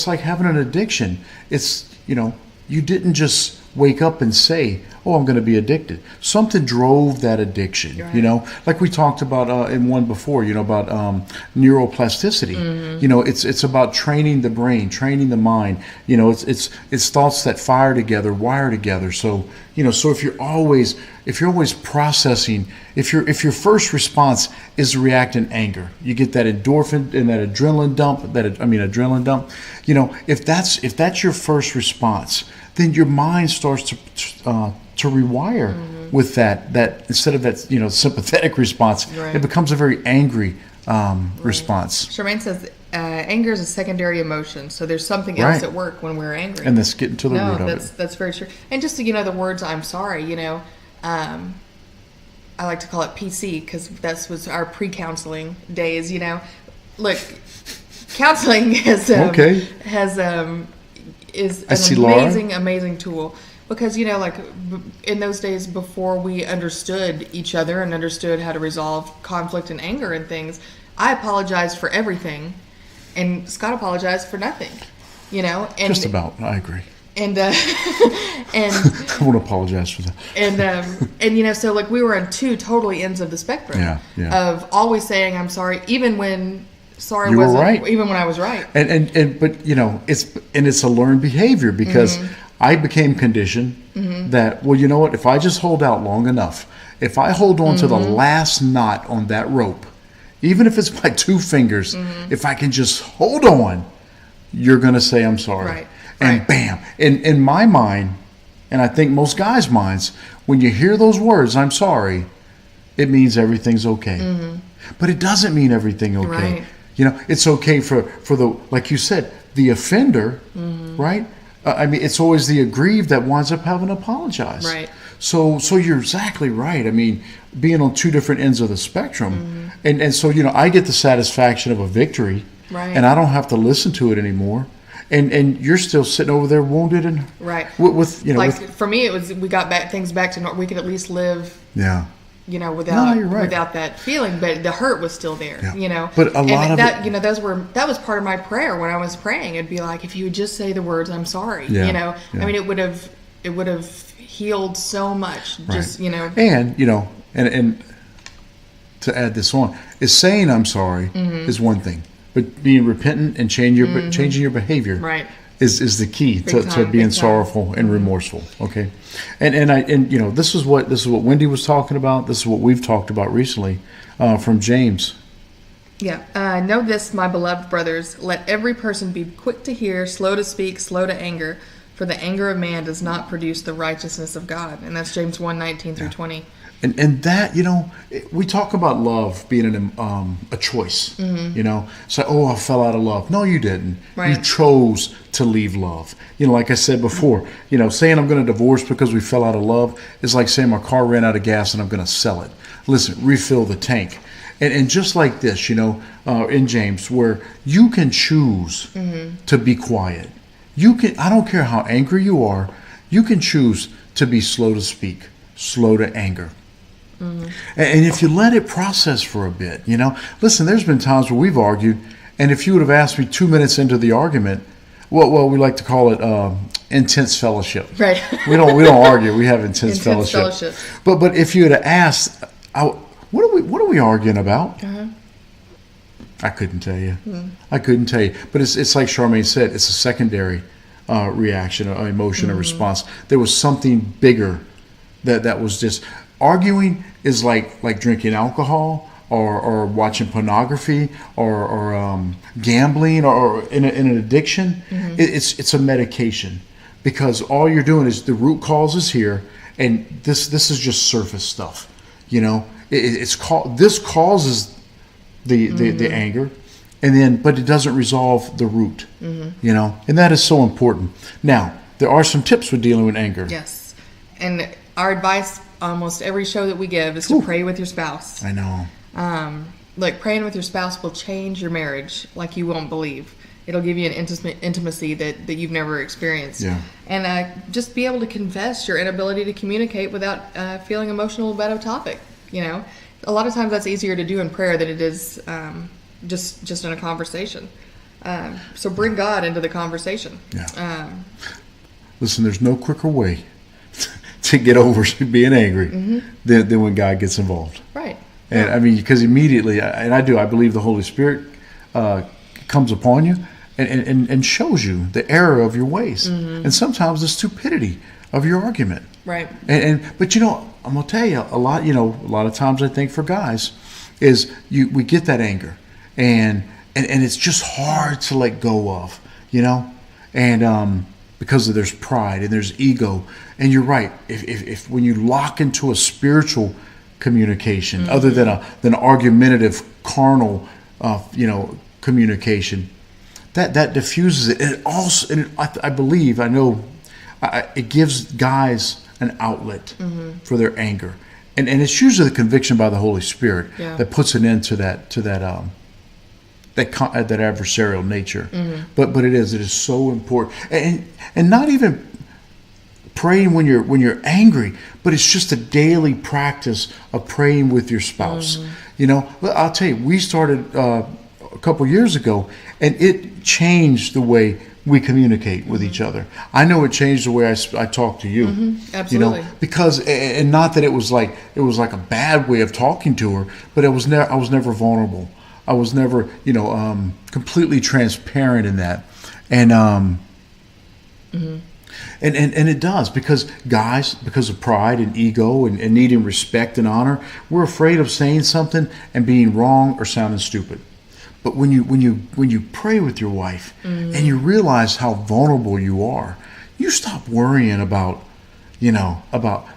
Speaker 1: like having an addiction. It's you didn't just wake up and say, oh, I'm going to be addicted. Something drove that addiction,
Speaker 2: right.
Speaker 1: Like we talked about in one before, about neuroplasticity. It's about training the brain, training the mind. It's thoughts that fire together, wire together. So, so if you're always processing, if your first response is to react in anger, you get that endorphin and that adrenaline dump. If that's your first response, then your mind starts to rewire with that instead of that sympathetic response,
Speaker 2: right.
Speaker 1: It becomes a very angry response.
Speaker 2: Charmaine says anger is a secondary emotion, so there's something else at work when we're angry.
Speaker 1: And let's get into the root of it.
Speaker 2: That's very true. And just to the words "I'm sorry," I like to call it PC because that was our pre-counseling days. Look, counseling is an amazing tool because in those days before we understood each other and understood how to resolve conflict and anger and things, I apologized for everything and Scott apologized for nothing, and
Speaker 1: just about. I agree.
Speaker 2: And
Speaker 1: I won't apologize for that.
Speaker 2: And so we were on two totally ends of the spectrum of always saying I'm sorry even when sorry wasn't right. Even when I was right.
Speaker 1: But it's a learned behavior because I became conditioned that, well, you know what, if I just hold out long enough, if I hold on to the last knot on that rope, even if it's by two fingers, if I can just hold on, you're going to say I'm sorry.
Speaker 2: Right.
Speaker 1: And
Speaker 2: right.
Speaker 1: Bam. In my mind, and I think most guys' minds, when you hear those words, I'm sorry, it means everything's okay. But it doesn't mean everything okay.
Speaker 2: Right.
Speaker 1: It's okay for the, like you said, the offender, right? It's always the aggrieved that winds up having to apologize.
Speaker 2: Right.
Speaker 1: So you're exactly right. Being on two different ends of the spectrum. And so, I get the satisfaction of a victory.
Speaker 2: Right.
Speaker 1: And I don't have to listen to it anymore. And you're still sitting over there wounded and
Speaker 2: right.
Speaker 1: For
Speaker 2: me, it was we got things back to normal. We could at least live.
Speaker 1: Yeah.
Speaker 2: Without that feeling, but the hurt was still there.
Speaker 1: Yeah. But a lot of
Speaker 2: that, that was part of my prayer when I was praying. It'd be like, if you would just say the words, "I'm sorry,"
Speaker 1: Yeah.
Speaker 2: it would have healed so much.
Speaker 1: Right.
Speaker 2: Just
Speaker 1: and to add this on, is saying I'm sorry is one thing, but being repentant and changing your behavior
Speaker 2: right.
Speaker 1: is the key to being sorrowful and remorseful. Okay, and this is what Wendy was talking about. This is what we've talked about recently from James.
Speaker 2: Yeah, know this, my beloved brothers. Let every person be quick to hear, slow to speak, slow to anger. For the anger of man does not produce the righteousness of God. And that's James 1:19 through 20.
Speaker 1: And that, we talk about love being a choice, So, I fell out of love. No, you didn't.
Speaker 2: Right.
Speaker 1: You chose to leave love. Like I said before, saying I'm going to divorce because we fell out of love is like saying my car ran out of gas and I'm going to sell it. Listen, refill the tank. And just like this, in James, where you can choose to be quiet. I don't care how angry you are, you can choose to be slow to speak, slow to anger. And if you let it process for a bit, listen, there's been times where we've argued, and if you would have asked me 2 minutes into the argument, well, we like to call it intense fellowship.
Speaker 2: Right.
Speaker 1: We don't argue. We have intense fellowship. But if you had asked, what are we arguing about? I couldn't tell you. I couldn't tell you. But it's like Charmaine said, it's a secondary reaction, or emotion, or response. There was something bigger that was just arguing is like drinking alcohol or watching pornography or gambling or in an addiction. It's a medication, because all you're doing is the root cause is here, and this is just surface stuff. This causes the anger, and then but it doesn't resolve the root. And that is so important. Now, there are some tips with dealing with anger.
Speaker 2: Yes, and our advice almost every show that we give is to pray with your spouse.
Speaker 1: I know.
Speaker 2: Look, praying with your spouse will change your marriage like you won't believe. It'll give you an intimacy that you've never experienced.
Speaker 1: Yeah.
Speaker 2: And just be able to confess your inability to communicate without feeling emotional about a topic. A lot of times that's easier to do in prayer than it is just in a conversation. So bring God into the conversation.
Speaker 1: Yeah. Listen, there's no quicker way to get over being angry than when God gets involved.
Speaker 2: Right.
Speaker 1: And I mean, because immediately, I believe the Holy Spirit comes upon you and shows you the error of your ways, and sometimes the stupidity of your argument.
Speaker 2: Right.
Speaker 1: But I'm gonna tell you a lot of times I think for guys is we get that anger and it's just hard to let go of, and because there's pride and there's ego, and you're right. If when you lock into a spiritual communication other than an argumentative carnal communication, that diffuses it. And it also, it gives guys an outlet for their anger, and it's usually the conviction by the Holy Spirit that puts an end to that adversarial nature. But it is so important, and not even praying when you're angry, but it's just a daily practice of praying with your spouse. I'll tell you, we started a couple years ago, and it changed the way we communicate with each other. I know it changed the way I talk to you.
Speaker 2: Absolutely.
Speaker 1: Because, and not that it was like a bad way of talking to her, but I was never vulnerable. I was never completely transparent in that, and it does, because guys, because of pride and ego and needing respect and honor, we're afraid of saying something and being wrong or sounding stupid. But when you pray with your wife and you realize how vulnerable you are, you stop worrying about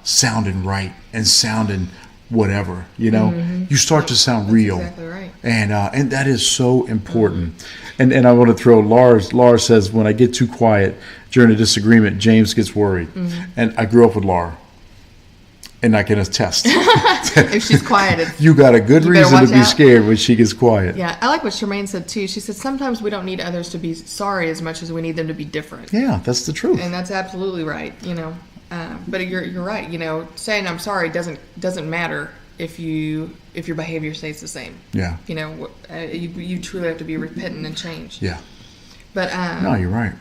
Speaker 1: sounding right and sounding whatever. You start to sound real.
Speaker 2: Exactly right.
Speaker 1: And that is so important. And I want to throw Laura says, when I get too quiet during a disagreement, James gets worried. And I grew up with Laura, and I can attest.
Speaker 2: If she's quiet,
Speaker 1: you got a good reason to be scared when she gets quiet.
Speaker 2: Yeah, I like what Charmaine said too. She said sometimes we don't need others to be sorry as much as we need them to be different.
Speaker 1: Yeah, that's the truth.
Speaker 2: And that's absolutely right. But you're right. Saying I'm sorry doesn't matter if your behavior stays the same.
Speaker 1: Yeah.
Speaker 2: You truly have to be repentant and change.
Speaker 1: Yeah.
Speaker 2: But
Speaker 1: no, you're right.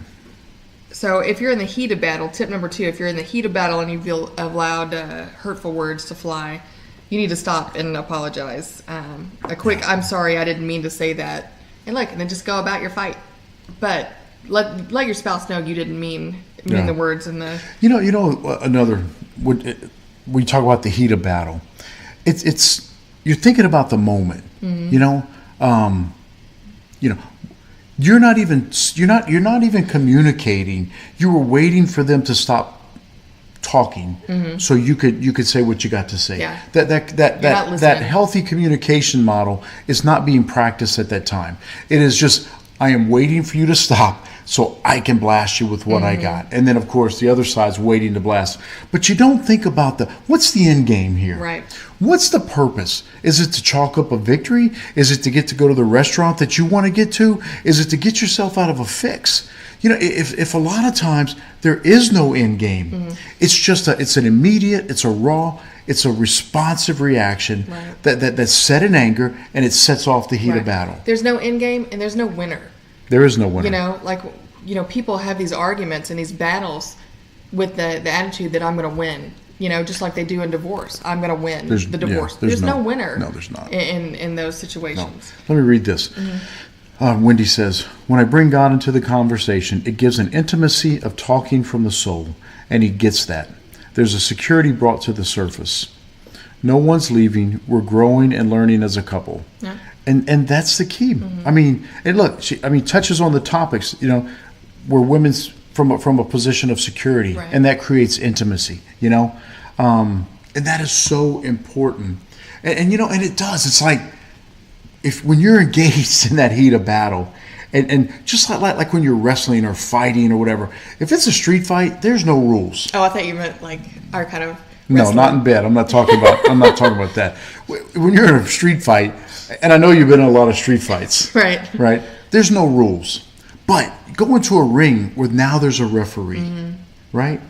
Speaker 2: So if you're in the heat of battle, tip number 2, if you're in the heat of battle and you feel allowed hurtful words to fly, you need to stop and apologize. A quick "I'm sorry, I didn't mean to say that," and then just go about your fight. But let your spouse know you didn't mean the words and the.
Speaker 1: Another we talk about the heat of battle. It's you're thinking about the moment. You're not even communicating. You were waiting for them to stop talking, so you could say what you got to say.
Speaker 2: Yeah.
Speaker 1: That healthy communication model is not being practiced at that time. It is just, I am waiting for you to stop so I can blast you with what I got. And then, of course, the other side's waiting to blast. But you don't think about what's the end game here?
Speaker 2: Right.
Speaker 1: What's the purpose? Is it to chalk up a victory? Is it to get to go to the restaurant that you want to get to? Is it to get yourself out of a fix? If a lot of times there is no end game, it's just it's an immediate, it's a raw, it's a responsive reaction that's set in anger, and it sets off the heat of battle.
Speaker 2: There's no end game and there's no winner.
Speaker 1: There is no winner.
Speaker 2: People have these arguments and these battles with the attitude that I'm going to win. Just like they do in divorce. I'm going to win the divorce. There's no winner.
Speaker 1: No, there's not.
Speaker 2: In those situations.
Speaker 1: No. Let me read this. Wendy says, when I bring God into the conversation, it gives an intimacy of talking from the soul, and he gets that. There's a security brought to the surface. No one's leaving. We're growing and learning as a couple.
Speaker 2: Yeah.
Speaker 1: And that's the key. I mean, and look, she touches on the topics, where women's from a position of security,
Speaker 2: Right.
Speaker 1: and that creates intimacy, and that is so important. And it does. It's like, when you're engaged in that heat of battle, and just like when you're wrestling or fighting or whatever, if it's a street fight, there's no rules.
Speaker 2: Oh, I thought you meant like our kind of
Speaker 1: No,
Speaker 2: wrestling.
Speaker 1: not in bed. I'm not talking about that. When you're in a street fight, and I know you've been in a lot of street fights,
Speaker 2: Right.
Speaker 1: There's no rules. But go into a ring where now there's a referee, right?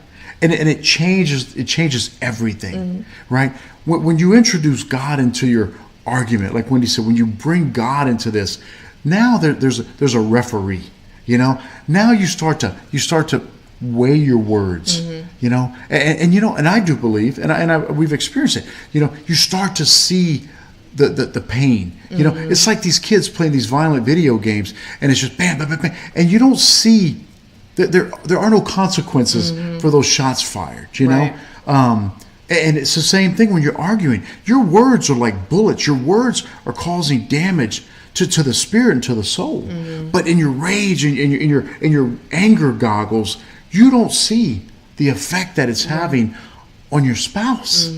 Speaker 1: And it changes everything, right? When you introduce God into your argument, like Wendy said, when you bring God into this, now there's a referee. Now you start to weigh your words. And I do believe, and we've experienced it. You start to see the pain. It's like these kids playing these violent video games, and it's just bam, bam, bam, bam, and you don't see that there are no consequences for those shots fired.
Speaker 2: Right.
Speaker 1: And it's the same thing when you're arguing. Your words are like bullets. Your words are causing damage to the spirit and to the soul. But in your rage and in your anger goggles, you don't see the effect that it's having on your spouse.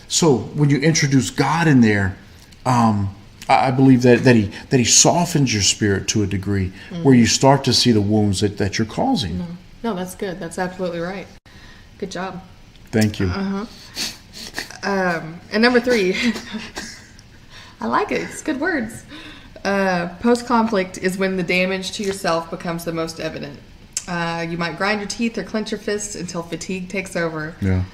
Speaker 1: So when you introduce God in there, I believe that he softens your spirit to a degree where you start to see the wounds that you're causing.
Speaker 2: No, that's good. That's absolutely right. Good job.
Speaker 1: Thank you.
Speaker 2: And number 3, I like it. It's good words. Post-conflict is when the damage to yourself becomes the most evident. You might grind your teeth or clench your fists until fatigue takes over.
Speaker 1: Yeah.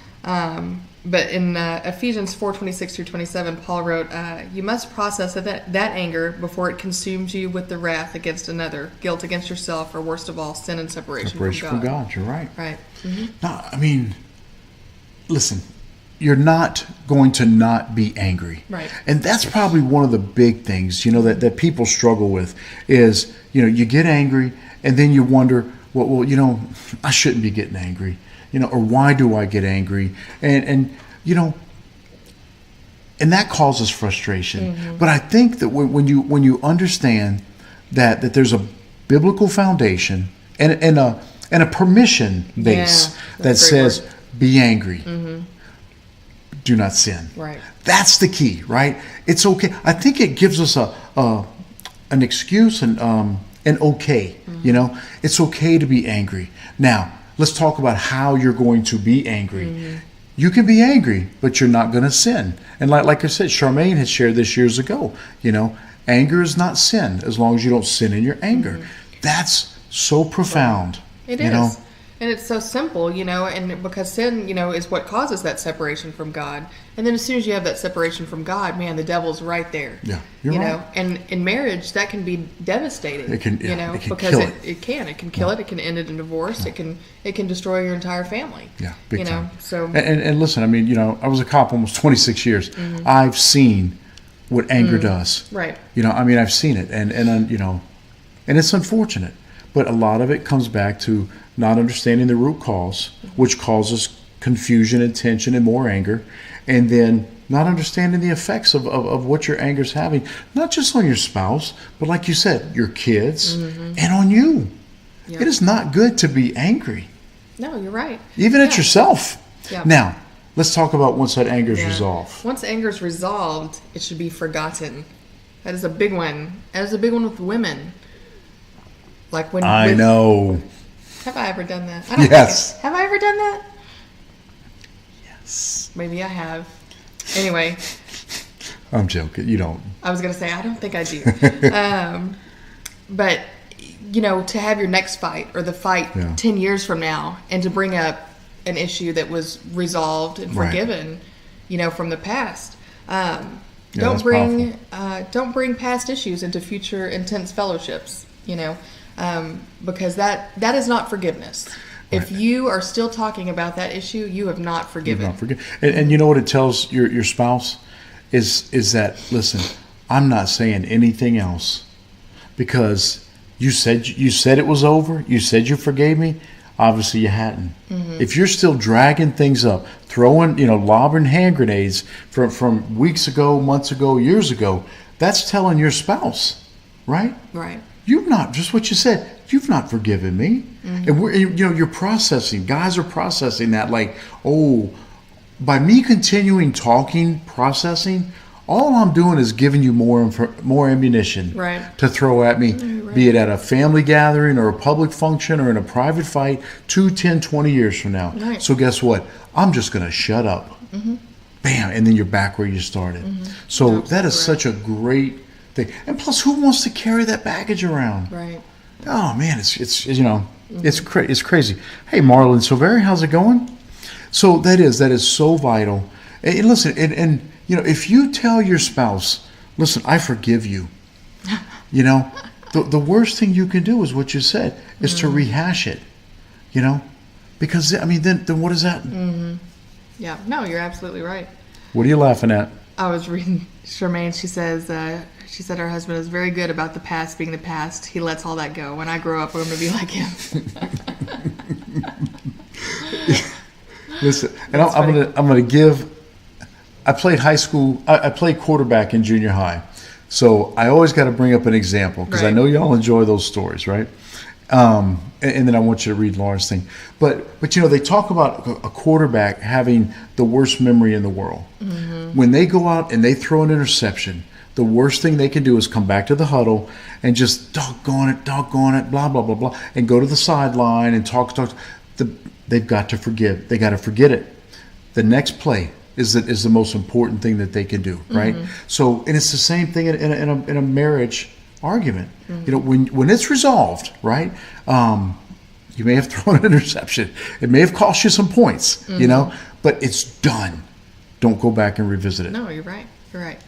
Speaker 2: But in Ephesians 4:26-27, Paul wrote, you must process that anger before it consumes you with the wrath against another, guilt against yourself, or worst of all, sin and separation
Speaker 1: From God. You're right.
Speaker 2: Right.
Speaker 1: No, listen, you're not going to not be angry.
Speaker 2: Right.
Speaker 1: And that's probably one of the big things, that people struggle with is, you get angry and then you wonder, well, I shouldn't be getting angry, or why do I get angry? And that causes frustration. But I think that when you understand that there's a biblical foundation and a permission base that says, be angry. Do not sin.
Speaker 2: Right.
Speaker 1: That's the key, right? It's okay. I think it gives us an excuse and okay. It's okay to be angry. Now, let's talk about how you're going to be angry. You can be angry, but you're not going to sin. And like I said, Charmaine had shared this years ago. Anger is not sin as long as you don't sin in your anger. That's so profound.
Speaker 2: It is. And it's so simple, and because sin, is what causes that separation from God. And then as soon as you have that separation from God, man, the devil's right there.
Speaker 1: Yeah, you're right.
Speaker 2: And in marriage, that can be devastating.
Speaker 1: It can,
Speaker 2: because
Speaker 1: kill
Speaker 2: it can kill it. It can end in divorce. It can destroy your entire family.
Speaker 1: Yeah, big time.
Speaker 2: So
Speaker 1: and listen, I was a cop almost 26 years. I've seen what anger does.
Speaker 2: Right.
Speaker 1: I've seen it, and it's unfortunate, but a lot of it comes back to not understanding the root cause, which causes confusion and tension and more anger, and then not understanding the effects of what your anger is having, not just on your spouse, but like you said, your kids and on you. Yep. It is not good to be angry.
Speaker 2: No, you're right.
Speaker 1: Even at yourself.
Speaker 2: Yeah.
Speaker 1: Now, let's talk about once that anger is resolved.
Speaker 2: Once anger is resolved, it should be forgotten. That is a big one. That is a big one with women. Like when
Speaker 1: I know.
Speaker 2: Have I ever done that?
Speaker 1: Yes.
Speaker 2: Have I ever done that?
Speaker 1: Yes.
Speaker 2: Maybe I have. Anyway.
Speaker 1: I'm joking. You don't.
Speaker 2: I was going to say, I don't think I do. But, to have your next fight or the fight 10 years from now and to bring up an issue that was resolved and forgiven, from the past. Don't bring past issues into future intense fellowships, because that is not forgiveness. Right. If you are still talking about that issue, you have not forgiven.
Speaker 1: And you know what it tells your spouse is that, listen, I'm not saying anything else because you said it was over. You said you forgave me. Obviously, you hadn't. If you're still dragging things up, throwing, lobbing hand grenades from weeks ago, months ago, years ago, that's telling your spouse, right?
Speaker 2: Right.
Speaker 1: You've not, just what you said, you've not forgiven me. And you're processing. Guys are processing that like, oh, by me continuing talking, processing, all I'm doing is giving you more ammunition
Speaker 2: Right.
Speaker 1: to throw at me, be it at a family gathering or a public function or in a private fight 2, 10, 20 years from now.
Speaker 2: Right.
Speaker 1: So guess what? I'm just going to shut up. Bam. And then you're back where you started. So that is such a great thing. And plus, who wants to carry that baggage around?
Speaker 2: Right.
Speaker 1: Oh, man, it's it's crazy. Hey, Marlon Silveri, how's it going? So that is so vital. And listen, and if you tell your spouse, listen, I forgive you, the worst thing you can do is what you said, is to rehash it, because, then what is that?
Speaker 2: Yeah. No, you're absolutely right.
Speaker 1: What are you laughing at?
Speaker 2: I was reading Charmaine. She said her husband is very good about the past being the past. He lets all that go. When I grow up, I'm going to be like him.
Speaker 1: Listen, and I'm gonna give. I played high school. I played quarterback in junior high, so I always got to bring up an example because I
Speaker 2: Right.
Speaker 1: know y'all enjoy those stories, right? And then I want you to read Lauren's thing. But they talk about a quarterback having the worst memory in the world. When they go out and they throw an interception, the worst thing they can do is come back to the huddle and just doggone it, blah blah blah blah, and go to the sideline and talk. They've got to forgive. They got to forget it. The next play is the most important thing that they can do, right? So, and it's the same thing in a marriage argument. When it's resolved, right? You may have thrown an interception. It may have cost you some points, but it's done. Don't go back and revisit it.
Speaker 2: No, you're right. You're right.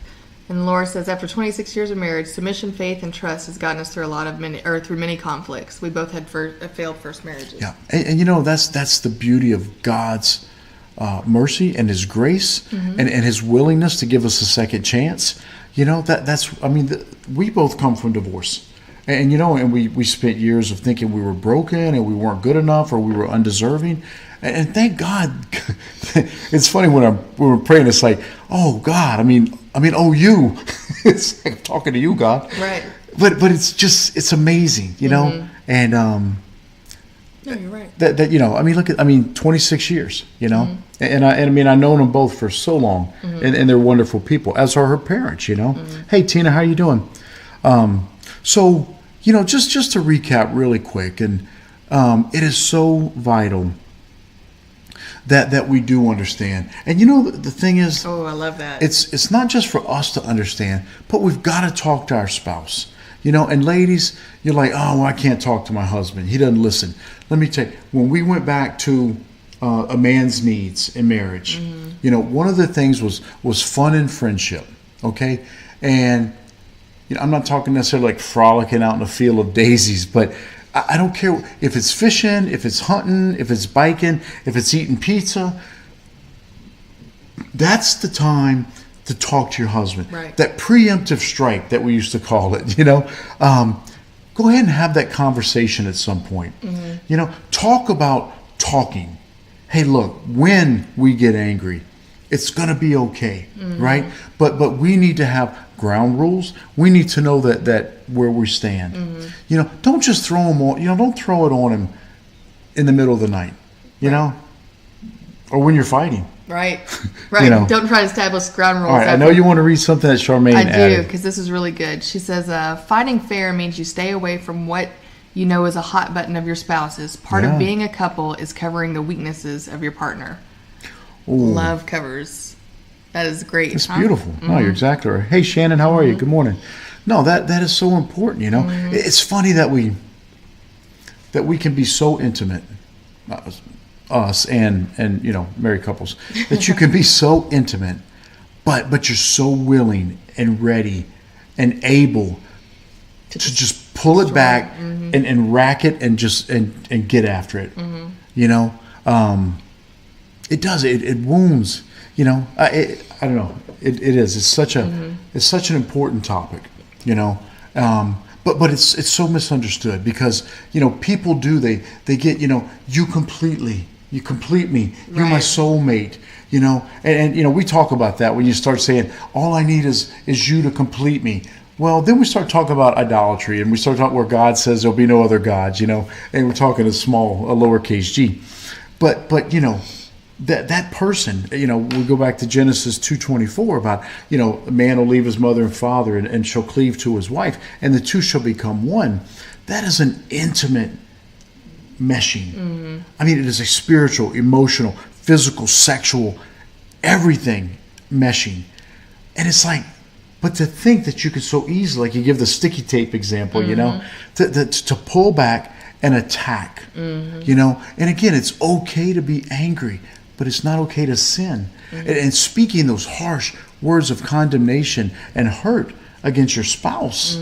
Speaker 2: And Laura says, after 26 years of marriage, submission, faith, and trust has gotten us through through many conflicts. We both had failed first marriages.
Speaker 1: Yeah, and that's the beauty of God's mercy and His grace and His willingness to give us a second chance. We both come from divorce, and we spent years of thinking we were broken and we weren't good enough or we were undeserving. And thank God, it's funny when we're praying. It's like, oh God, oh you. It's like I'm talking to you, God.
Speaker 2: Right.
Speaker 1: But it's amazing, and
Speaker 2: No, you're right.
Speaker 1: look at 26 years, and I've known them both for so long, and they're wonderful people, as are her parents, Hey Tina, how you doing? So just to recap really quick, and it is so vital that we do understand. And the thing is,
Speaker 2: Oh, I love that.
Speaker 1: it's not just for us to understand, but we've got to talk to our spouse. And ladies, you're like, oh, well, I can't talk to my husband. He doesn't listen. Let me tell you, when we went back to a man's needs in marriage, one of the things was fun and friendship, okay? And I'm not talking necessarily like frolicking out in a field of daisies, but I don't care if it's fishing, if it's hunting, if it's biking, if it's eating pizza. That's the time to talk to your husband.
Speaker 2: Right.
Speaker 1: That preemptive strike that we used to call it, go ahead and have that conversation at some point. Talk about talking. Hey, look, when we get angry, it's going to be okay, right? But we need to have ground rules. We need to know that where we stand. Don't just throw them on. Don't throw it on him in the middle of the night. Or when you're fighting.
Speaker 2: Right. Right. Don't try to establish ground rules.
Speaker 1: All right. I know you want to read something that Charmaine added.
Speaker 2: I do, because this is really good. She says, fighting fair means you stay away from what you know is a hot button of your spouse's. Part of being a couple is covering the weaknesses of your partner.
Speaker 1: Ooh.
Speaker 2: Love covers. That is great.
Speaker 1: It's beautiful. No, you're exactly right. Hey, Shannon, how are you? Good morning. No, that is so important. It's funny that we can be so intimate, us and married couples, that you can be so intimate, but you're so willing and ready and able to just pull it back and rack it and just and get after it. It does. It wounds. I don't know. It is. It's such an important topic. But But it's so misunderstood because people they get you complete me, you're my
Speaker 2: Right.
Speaker 1: soulmate, and we talk about that when you start saying all I need is you to complete me. Well, then we start talking about idolatry, and we start talking where God says there'll be no other gods, and we're talking a lowercase g. But that person, we go back to Genesis 2:24 about, a man will leave his mother and father and shall cleave to his wife, and the two shall become one. That is an intimate meshing. Mm-hmm. I mean, it is a spiritual, emotional, physical, sexual, everything meshing. And it's like, but to think that you could so easily, like you give the sticky tape example, to pull back and attack, and again, it's okay to be angry, but it's not okay to sin. And speaking those harsh words of condemnation and hurt against your spouse,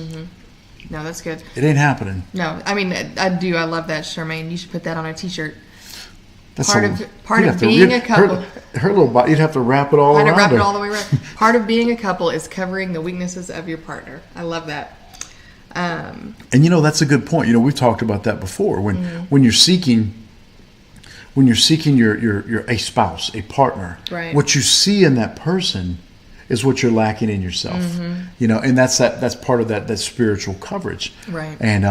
Speaker 2: No, that's good.
Speaker 1: it ain't happening.
Speaker 2: No, I mean, I do. I love that, Charmaine. You should put that on a T-shirt.
Speaker 1: That's
Speaker 2: Part of being a couple.
Speaker 1: Her little body, you'd have to wrap it all
Speaker 2: Kind
Speaker 1: around
Speaker 2: of wrap
Speaker 1: her.
Speaker 2: it all the way around. Part of being a couple is covering the weaknesses of your partner. I love that.
Speaker 1: And that's a good point. We've talked about that before. When you're seeking your a spouse, a partner,
Speaker 2: Right.
Speaker 1: what you see in that person is what you're lacking in yourself. And that's part of that spiritual coverage.
Speaker 2: Right.
Speaker 1: And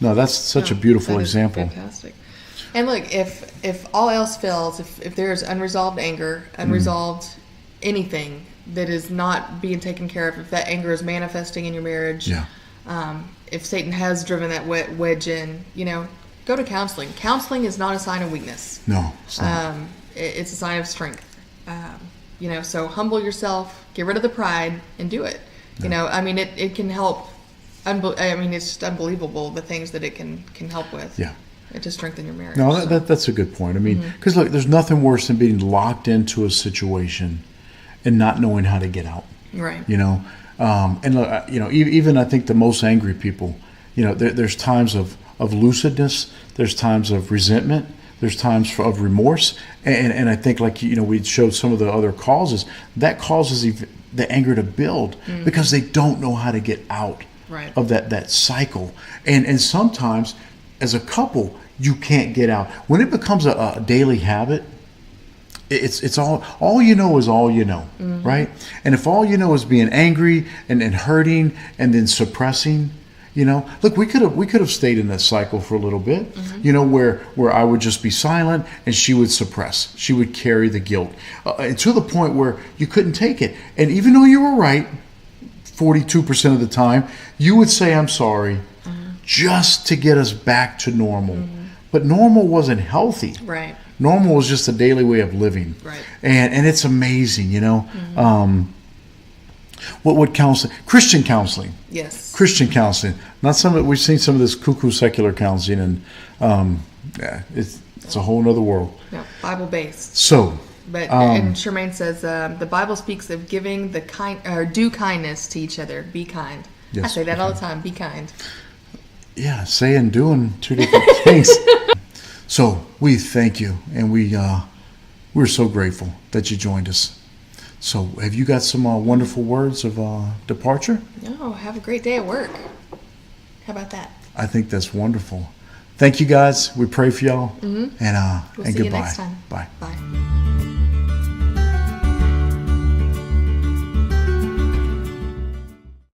Speaker 1: no, that's such a beautiful
Speaker 2: That is
Speaker 1: example.
Speaker 2: Fantastic. And look, if all else fails, if there's unresolved anger, unresolved anything that is not being taken care of, if that anger is manifesting in your marriage,
Speaker 1: Yeah.
Speaker 2: If Satan has driven that wedge in, go to counseling. Counseling is not a sign of weakness.
Speaker 1: No, it's not.
Speaker 2: It's a sign of strength. So humble yourself, get rid of the pride, and do it. I mean, it can help. It's just unbelievable the things that it can help with.
Speaker 1: Yeah.
Speaker 2: To strengthen your marriage.
Speaker 1: No, that's a good point. I mean, because look, there's nothing worse than being locked into a situation and not knowing how to get out.
Speaker 2: Right.
Speaker 1: And look, even I think the most angry people, there's times of lucidness, there's times of resentment, there's times of remorse, and I think we showed some of the other causes that causes the anger to build because they don't know how to get out
Speaker 2: Right.
Speaker 1: of that cycle, and sometimes as a couple you can't get out when it becomes a daily habit. It's all you know is all you know, right? And if all you know is being angry and hurting and then suppressing, look, we could have stayed in that cycle for a little bit, where I would just be silent and she would suppress, she would carry the guilt, and to the point where you couldn't take it. And even though you were right, 42% of the time, you would say I'm sorry, just to get us back to normal. But normal wasn't healthy.
Speaker 2: Right.
Speaker 1: Normal was just a daily way of living.
Speaker 2: Right.
Speaker 1: And it's amazing, what counseling? Christian counseling.
Speaker 2: Yes.
Speaker 1: Christian counseling. Not some. We've seen some of this cuckoo secular counseling, and it's a whole other world.
Speaker 2: No, Bible based.
Speaker 1: So.
Speaker 2: But and Charmaine says the Bible speaks of giving do kindness to each other. Be kind.
Speaker 1: Yes,
Speaker 2: I say that
Speaker 1: be
Speaker 2: all the time. Be kind.
Speaker 1: Yeah, saying and doing two different things. So we thank you, and we're so grateful that you joined us. So have you got some wonderful words of departure?
Speaker 2: No, have a great day at work. How about that?
Speaker 1: I think that's wonderful. Thank you, guys. We pray for y'all, and
Speaker 2: We'll see
Speaker 1: goodbye.
Speaker 2: you next time.
Speaker 1: Bye.
Speaker 2: Bye.